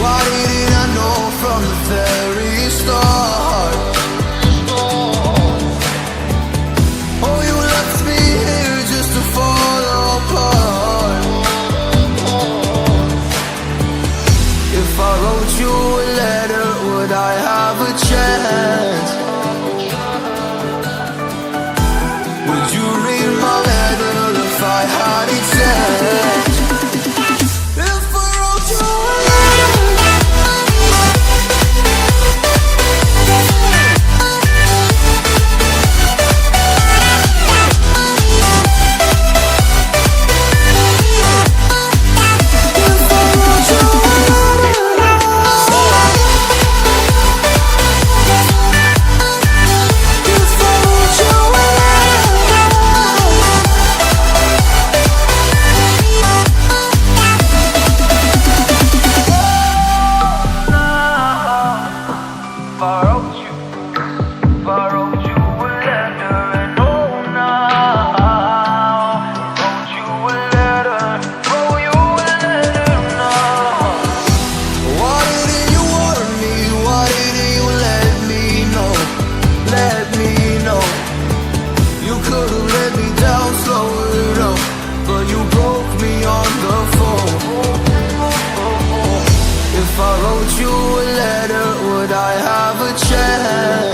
Why didn't I know from the very start? Oh, you left me here just to fall apart. If I wrote you a letter, would I have a chance? Would you read my letter if I had it sent? If I wrote you a letter, if I wrote you a letter, would I have a chance?